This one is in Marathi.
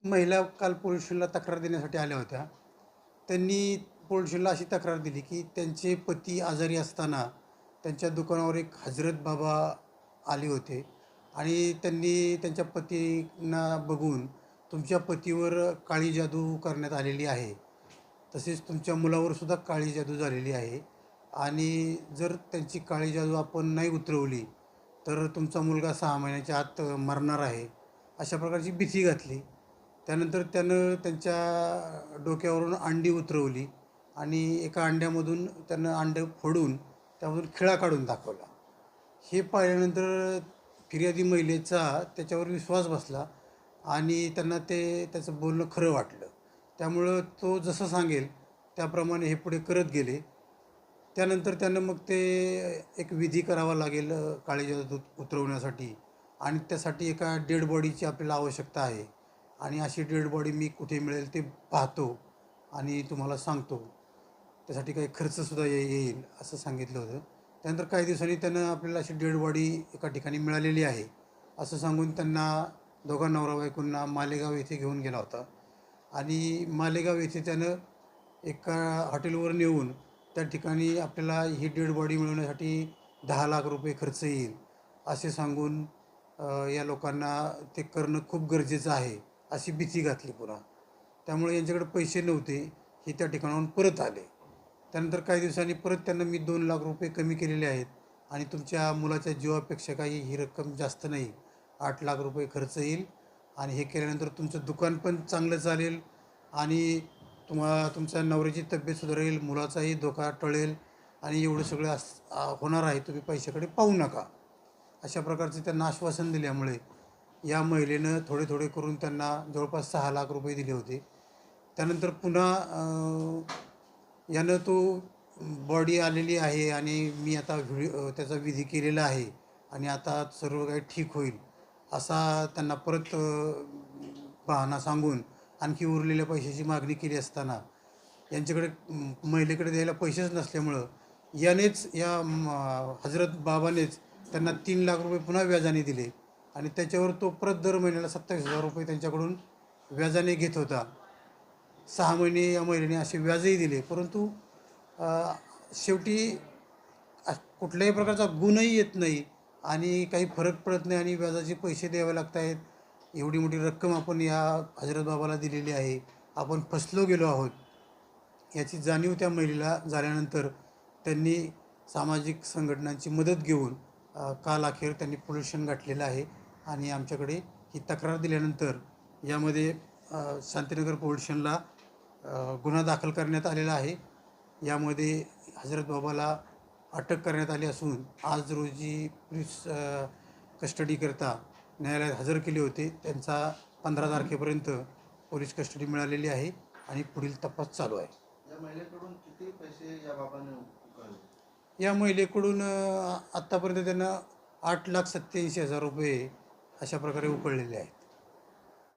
महिला काल पोलीस स्टेशनला तक्रार देण्यासाठी आल्या होत्या. त्यांनी पोलीस स्टेशनला अशी तक्रार दिली, की त्यांचे पती आजारी असताना त्यांच्या दुकानावर एक हजरत बाबा आले होते आणि त्यांनी त्यांच्या पतींना बघून तुमच्या पतीवर काळी जादू करण्यात आलेली आहे. तसेच तुमच्या मुलावर सुद्धा काळी जादू झालेली आहे आणि जर त्यांची काळी जादू आपण नाही उतरवली, तर तुमचा मुलगा 6 महिन्याच्या आत मरणार आहे. अशा प्रकारची भीती घातली. त्यानंतर त्यानं त्यांच्या डोक्यावरून अंडी उतरवली आणि एका अंड्यामधून त्यानं अंडं फोडून त्यामधून खिळा काढून दाखवला. हे पाहिल्यानंतर फिर्यादी महिलेचा त्याच्यावर विश्वास बसला आणि त्यांना त्याचं बोलणं खरं वाटलं. त्यामुळं तो जसं सांगेल त्याप्रमाणे हे पुढे करत गेले. त्यानंतर त्यांना मग ते एक विधी करावा लागेल काळी जादू उतरवण्यासाठी आणि त्यासाठी एका डेड बॉडीची आपल्याला आवश्यकता आहे आणि अशी डेड बॉडी मी कुठे मिळेल ते पाहतो आणि तुम्हाला सांगतो. त्यासाठी काही खर्चसुद्धा येईल असं सांगितलं होतं. त्यानंतर काही दिवसांनी त्यानं आपल्याला अशी डेड बॉडी एका ठिकाणी मिळालेली आहे असं सांगून त्यांना दोघा नवरा बायकोंना मालेगाव येथे घेऊन गेला होता आणि मालेगाव येथे त्यानं एका हॉटेलवर नेऊन त्या ठिकाणी आपल्याला ही डेड बॉडी मिळवण्यासाठी 10 लाख रुपये खर्च येईल असे सांगून या लोकांना ते करणं खूप गरजेचं आहे अशी भीती घातली पुन्हा. त्यामुळे यांच्याकडे पैसे नव्हते. हे त्या ठिकाणाहून परत आले. त्यानंतर काही दिवसांनी परत त्यांना मी 2 लाख रुपये कमी केलेले आहेत आणि तुमच्या मुलाच्या जीवापेक्षा काही ही रक्कम जास्त नाही, 8 लाख रुपये खर्च येईल आणि हे केल्यानंतर तुमचं दुकान पण चांगलं चालेल आणि तुमच्या नवऱ्याची तब्येत सुधारेल, मुलाचाही धोका टळेल आणि एवढं सगळं होणार आहे. तुम्ही पैशाकडे पाहू नका. अशा प्रकारचे त्यांना आश्वासन दिल्यामुळे या महिलेनं थोडे थोडे करून त्यांना जवळपास 6 लाख रुपये दिले होते. त्यानंतर पुन्हा यानं तो बॉडी आलेली आहे आणि मी आता त्याचा विधी केलेला आहे आणि आता सर्व काही ठीक होईल असा त्यांना परत बहाणा सांगून आणखी उरलेल्या पैशाची मागणी केली असताना यांच्याकडे महिलेकडे द्यायला पैसेच नसल्यामुळं हजरत बाबानेच त्यांना 3 लाख रुपये पुन्हा व्याजाने दिले आणि त्याच्यावर तो परत दर महिन्याला 27,000 रुपये त्यांच्याकडून व्याजाने घेत होता. 6 महिने या महिलेने असे व्याजही दिले, परंतु शेवटी कुठल्याही प्रकारचा गुणही येत नाही आणि काही फरक पडत नाही आणि व्याजाचे पैसे द्यावे लागत आहेत. एवढी मोठी रक्कम आपण या हजरत बाबाला दिलेली आहे. आपण फसलो गेलो आहोत याची जाणीव त्या महिलेला झाल्यानंतर त्यांनी सामाजिक संघटनांची मदत घेऊन काल अखेर त्यांनी पोलीस स्टेशन गाठलेलं आहे आणि आमच्याकडे ही तक्रार दिल्यानंतर यामध्ये शांतीनगर पोलीस स्टेशनला गुन्हा दाखल करण्यात आलेला आहे. यामध्ये हजरत बाबाला अटक करण्यात आली असून आज रोजी पोलीस कस्टडीकरता न्यायालयात हजर केले होते. त्यांचा 15 तारखेपर्यंत पोलीस कस्टडी मिळालेली आहे आणि पुढील तपास चालू आहे. या महिलेकडून किती पैसे या बाबाने उकळले? या महिलेकडून आत्तापर्यंत त्यांना 8,87,000 रुपये अशा प्रकारे उकळलेले आहेत.